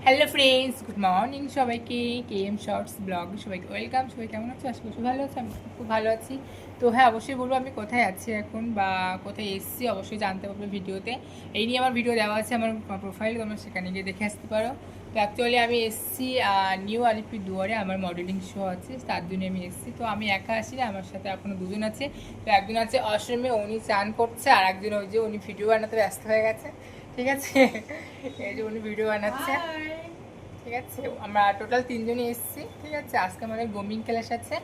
Hello friends, good morning সবাইকে। KM shorts blog সবাইকে welcome. সবাই কেমন আছো? আশা করছি ভালো আছো। আমি খুব ভালো আছি। তো হ্যাঁ, অবশ্যই বলবো আমি কোথায় আছি এখন বা কোথায় এসেছি, অবশ্যই জানতে পারবে ভিডিওতে। এই নিয়ে আমার ভিডিও দেওয়া আছে আমার প্রোফাইলে, তোমরা সেখানে গিয়ে দেখে আসতে পারো। তো অ্যাকচুয়ালি আমি এসেছি নিউ আলিপুরদুয়ারে, আমার মডেলিং শো আছে, তার জন্য আমি এসেছি। তো আমি একা আসি না, আমার সাথে এখনও দুজন আছে। তো একজন আছে অশ্রমে, উনি চান করছে, আর একজন ওই যে উনি ভিডিও বানাতে ব্যস্ত হয়ে গেছে। ঠিক আছে, এই যে উনি ভিডিও বানাচ্ছে। ঠিক আছে, আমরা টোটাল তিনজনই এসেছি। ঠিক আছে, আজকে আমাদের গেমিং ক্লাস আছে,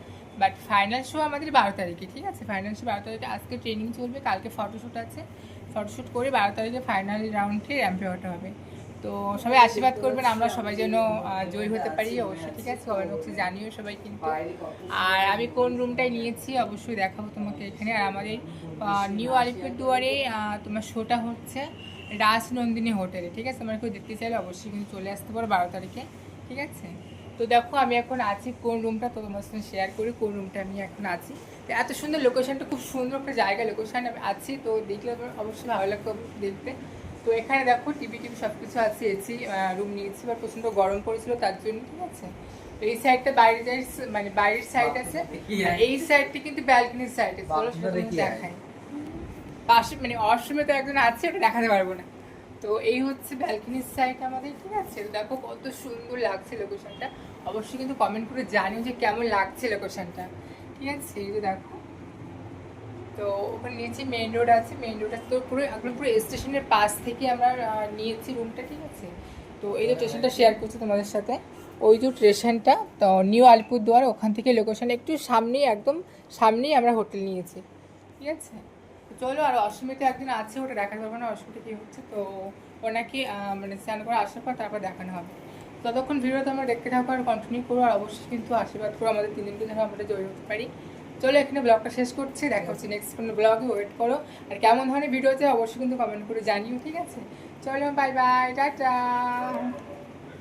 বাট ফাইনাল শো আমাদের 12 তারিখে। ঠিক আছে, ফাইনাল শো 12 তারিখে। আজকে ট্রেনিং চলবে, কালকে ফটোশ্যুট আছে। ফটোশ্যুট করে 12 তারিখে ফাইনাল রাউন্ডে র্যাম্পে ওঠা হবে। তো সবাই আশীর্বাদ করবেন, আমরা সবাই যেন জয়ী হতে পারি অবশ্যই। ঠিক আছে, কমেন্ট বক্সে জানিও সবাই কিন্তু। আর আমি কোন রুমটায় নিয়েছি অবশ্যই দেখাবো তোমাকে এখানে। আর আমাদের নিউ আলিপুরদুয়ারে তোমার শোটা হচ্ছে রাজনন্দিনী হোটেলে। ঠিক আছে, তোমরা কেউ দেখতে চাইলে অবশ্যই কিন্তু চলে আসতে পারো 12 তারিখে। ঠিক আছে, তো দেখো আমি এখন আছি কোন রুমটা, তো তোমার সাথে শেয়ার করি কোন রুমটা আমি এখন আছি। তো এত সুন্দর লোকেশনটা, খুব সুন্দর একটা জায়গা, লোকেশন আমি আছি। তো দেখলে অবশ্যই ভালো লাগতো দেখতে। তো এখানে দেখো টিভি সব কিছু আছে, এসি রুম নিয়েছি, বা প্রচণ্ড গরম পড়েছিল তার জন্য। ঠিক আছে, তো এই সাইডটা বাইরের, মানে বাইরের সাইড আছে, এই সাইডটা কিন্তু ব্যালকনির সাইড আছে। চলো সেটা তোমাকে দেখাই। পাশে মানে ওয়াশরুমে তো একজন আছে, ওটা দেখাতে পারবো না। তো এই হচ্ছে ব্যালকনির সাইড আমাদের। ঠিক আছে, দেখো কত সুন্দর লাগছে লোকেশনটা। অবশ্যই কিন্তু কমেন্ট করে জানিও যে কেমন লাগছে লোকেশনটা। ঠিক আছে, এই যে দেখো, তো ওখানে নিয়েছি, মেইন রোড আছে, মেইন রোড আছে। তো পুরো একদম পুরো স্টেশনের পাশ থেকে আমরা নিয়েছি রুমটা। ঠিক আছে, তো এই যে স্টেশনটা শেয়ার করছি তোমাদের সাথে, ওই যে স্টেশনটা, তো নিউ আলিপুরদুয়ার, ওখান থেকে লোকেশন একটু সামনেই, একদম সামনেই আমরা হোটেল নিয়েছি। ঠিক আছে, তো চলো। আর অষ্টমীতে একদিন আছে, ওটা দেখাতে পারবো না, অষ্টমীতে কী হচ্ছে। তো ওনাকে মানে স্নান করে আসার পর তারপর দেখানো হবে। ততক্ষণ ভিডিওটা আমরা দেখতে থাকবো আর কন্টিনিউ করবো। আর অবশ্যই কিন্তু আশীর্বাদ করো আমাদের তিনজনকে যেন আমরা জয় হতে পারি। চলো এখানে ব্লগটা শেষ করছি, দেখা হচ্ছে নেক্সট কোনো ব্লগে। ওয়েট করো, আর কেমন ধরনের ভিডিও চাই অবশ্যই কিন্তু কমেন্ট করে জানিও। ঠিক আছে, চলো বাই বাই, টাটা।